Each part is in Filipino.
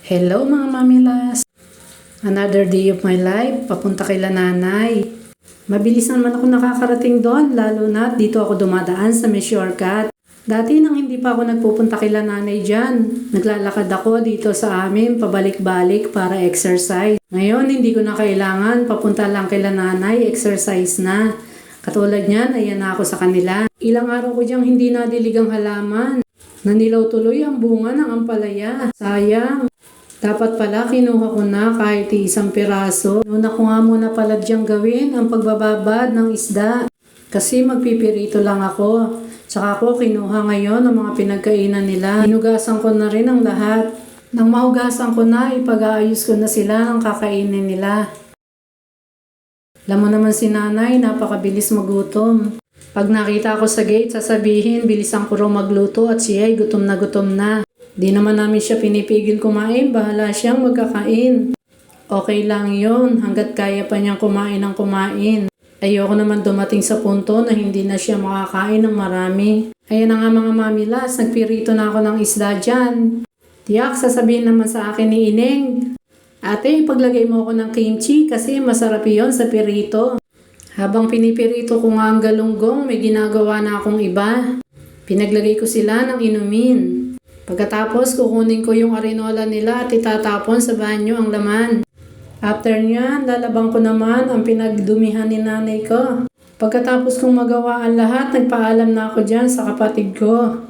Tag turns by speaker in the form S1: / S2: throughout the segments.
S1: Hello mga mamilas! Another day of my life, papunta kay nanay. Mabilis naman ako nakakarating doon, lalo na dito ako dumadaan sa may shortcut. Dati nang hindi pa ako nagpupunta kay nanay dyan, naglalakad ako dito sa amin pabalik-balik para exercise. Ngayon hindi ko na kailangan, papunta lang kay nanay, exercise na. Katulad niyan, ayan na ako sa kanila. Ilang araw ko diyang hindi nadilig ang halaman. Nanilaw tuloy ang bunga ng ampalaya. Sayang. Dapat pala kinuha ko na kahit isang piraso. Una ko nga muna pala diyang gawin ang pagbababad ng isda. Kasi magpipirito lang ako. Tsaka ako kinuha ngayon ang mga pinagkainan nila. Hinugasan ko na rin ang lahat. Nang mahugasan ko na, ipag-aayos ko na sila ng kakainin nila. Alam mo naman si nanay, napakabilis magutom. Pag nakita ko sa gate, sasabihin, bilisan ko raw magluto at siya ay gutom na gutom na. Di naman namin siya pinipigil kumain, bahala siyang magkakain. Okay lang yon hanggat kaya pa niyang kumain ng kumain. Ayoko naman dumating sa punto na hindi na siya makakain ng marami. Ayan na nga mga mamilas, nagpirito na ako ng isda dyan. Tiyak, sasabihin naman sa akin ni Ineng, ate, paglagay mo ako ng kimchi kasi masarap yon sa pirito. Habang pinipirito ko nga ang galunggong, may ginagawa na akong iba. Pinaglagay ko sila ng inumin. Pagkatapos, kukunin ko yung arinola nila at itatapon sa banyo ang laman. After nyan, lalabang ko naman ang pinagdumihan ni nanay ko. Pagkatapos kong magawa ang lahat, nagpaalam na ako dyan sa kapatid ko.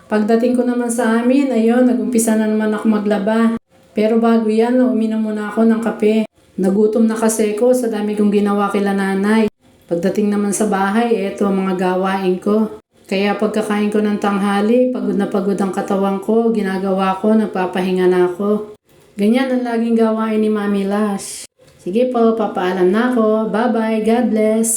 S1: Pagdating ko naman sa amin, ayun, nagumpisa na naman ako maglaba. Pero bago yan, uminom muna ako ng kape. Nagutom na kasi ko sa dami kong ginawa kila nanay. Pagdating naman sa bahay, eto ang mga gawain ko. Kaya pagkakain ko ng tanghali, pagod na pagod ang katawan ko, ginagawa ko, nagpapahinga na ako. Ganyan ang laging gawain ni Mami Lash. Sige po, papaalam na ako. Bye-bye, God bless!